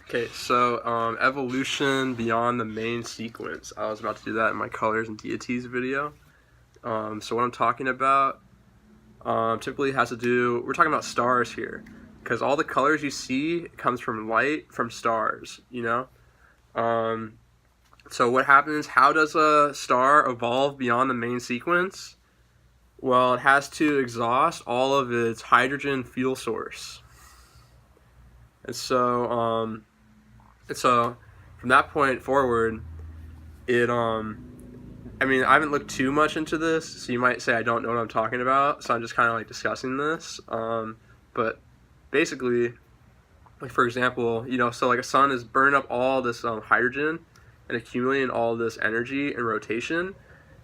Okay, so evolution beyond the main sequence. I was about to do that in my colors and deities video. So what I'm talking about typically has to do. We're talking about stars here, because all the colors you see comes from light from stars. Um, so what happens? How does a star evolve beyond the main sequence? Well, it has to exhaust all of its hydrogen fuel source, and so from that point forward, it I mean, I haven't looked too much into this, so you might say I don't know what I'm talking about. So I'm just kind of like discussing this. But basically, like for example, so like a sun is burning up all this hydrogen and accumulating all this energy in rotation.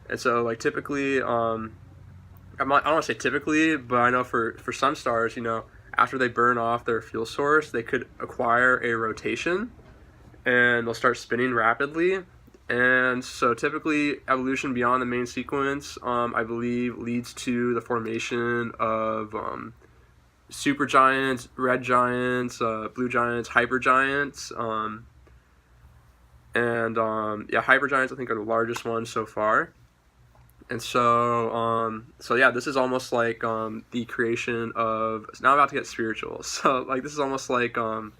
And so like typically, I don't want to say typically, but I know for some stars, after they burn off their fuel source, they could acquire a rotation and they'll start spinning rapidly. And so typically evolution beyond the main sequence, I believe, leads to the formation of supergiants, red giants, blue giants, hypergiants, yeah, hypergiants I think are the largest ones so far. And so yeah, this is almost like the creation of. Now I'm about to get spiritual. So like this is almost like kind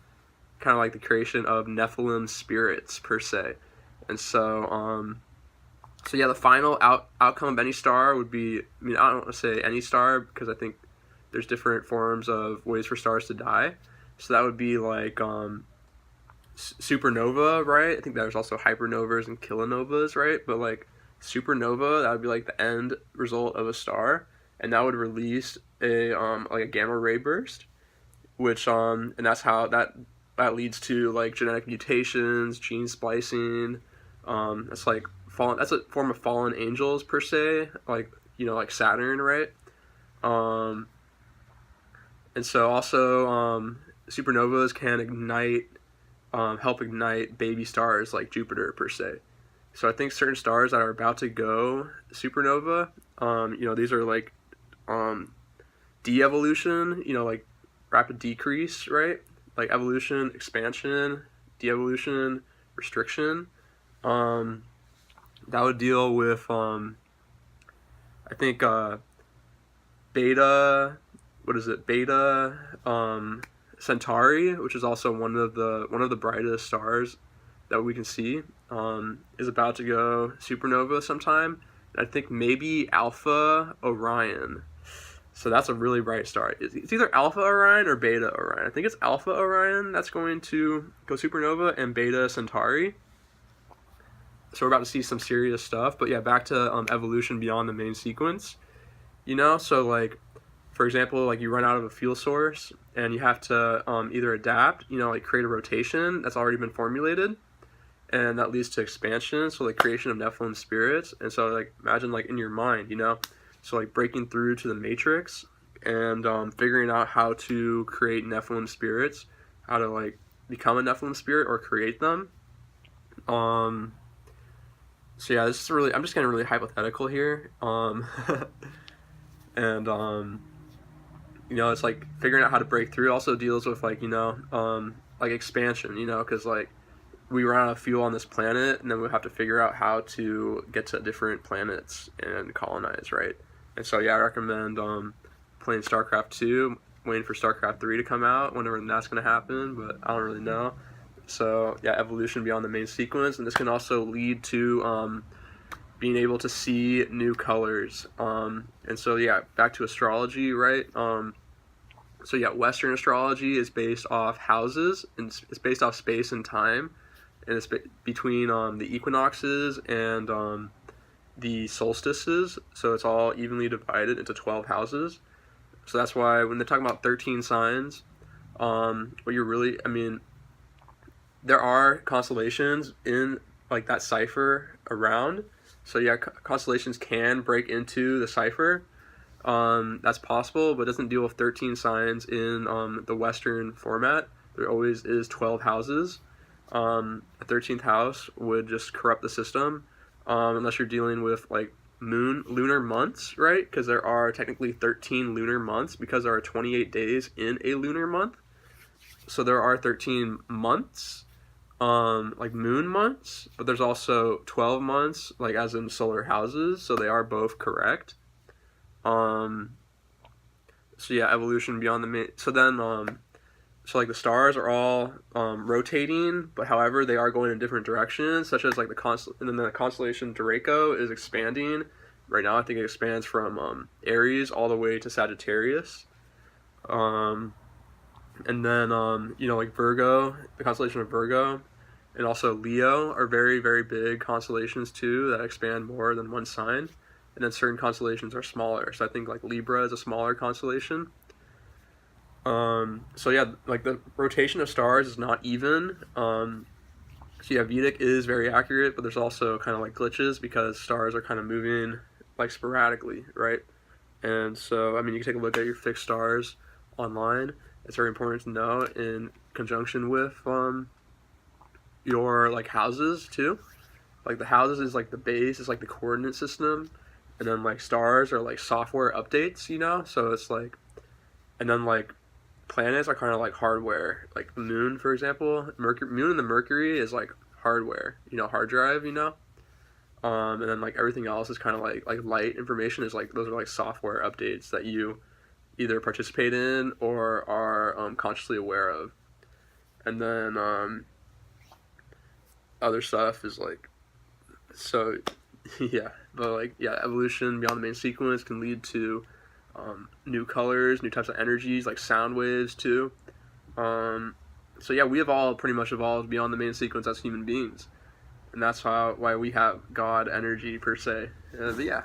of like the creation of Nephilim spirits per se. And so yeah, the final outcome of any star would be, I mean, I don't want to say any star because I think there's different forms of ways for stars to die. So that would be like supernova, right? I think there's also hypernovas and kilonovas, right? But like supernova, that would be like the end result of a star, and that would release a like a gamma ray burst, which and that's how that leads to like genetic mutations, gene splicing. That's like fallen. That's a form of fallen angels per se, like like Saturn, right? Um, and so also supernovas can ignite, help ignite baby stars like Jupiter per se. So I think certain stars that are about to go supernova, these are like de-evolution, like rapid decrease, right? Like evolution, expansion, de-evolution, restriction. That would deal with I think beta. What is it? Beta Centauri, which is also one of the brightest stars that we can see, is about to go supernova sometime. And I think maybe Alpha Orion. So that's a really bright star. It's either Alpha Orion or Beta Orion. I think it's Alpha Orion that's going to go supernova, and Beta Centauri. So we're about to see some serious stuff. But yeah, back to evolution beyond the main sequence. So like, for example, like you run out of a fuel source and you have to either adapt, like create a rotation that's already been formulated, and that leads to expansion, so like creation of Nephilim spirits. And so like imagine like in your mind, so like breaking through to the matrix and figuring out how to create Nephilim spirits, how to like become a Nephilim spirit or create them. So yeah, this is really, I'm just getting really hypothetical here. And it's like figuring out how to break through also deals with like like expansion, because like we run out of fuel on this planet, and then we have to figure out how to get to different planets and colonize, right? And so yeah, I recommend playing StarCraft 2, waiting for StarCraft 3 to come out, whenever that's going to happen, but I don't really know. So yeah, evolution beyond the main sequence, and this can also lead to being able to see new colors. And so yeah, back to astrology, right? So yeah, Western astrology is based off houses, and it's based off space and time, and it's between the equinoxes and the solstices. So it's all evenly divided into 12 houses. So that's why when they're talking about 13 signs, what you're really, I mean, there are constellations in like that cipher around. So yeah, constellations can break into the cipher. That's possible, but it doesn't deal with 13 signs in the Western format. There always is 12 houses. A 13th house would just corrupt the system, unless you're dealing with like lunar months, right? Because there are technically 13 lunar months, because there are 28 days in a lunar month. so there are 13 months, like moon months, but there's also 12 months, like as in solar houses, so they are both correct. Um, so yeah, evolution beyond the main. So then, so like the stars are all rotating, but however they are going in different directions, such as like and then the constellation Draco is expanding. Right now, I think it expands from Aries all the way to Sagittarius. Um, and then like Virgo, the constellation of Virgo, and also Leo are very very big constellations too that expand more than one sign. And then certain constellations are smaller. So I think like Libra is a smaller constellation. So yeah, like the rotation of stars is not even. So yeah, Vedic is very accurate, but there's also kind of like glitches because stars are kind of moving like sporadically, right? And so I mean, you can take a look at your fixed stars online. It's very important to know in conjunction with your like houses too. Like the houses is like the base, is like the coordinate system, and then like stars are like software updates, you know. So it's like, and then like planets are kind of like hardware. Like the moon, for example, moon and the Mercury is like hardware, you know, hard drive, you know. And then like everything else is kind of like light information is like those are like software updates that you either participate in or are consciously aware of. And then other stuff is like so yeah, but like yeah, evolution beyond the main sequence can lead to new colors, new types of energies, like sound waves too. Um, so yeah, we have all pretty much evolved beyond the main sequence as human beings, and that's why we have God energy per se. But yeah,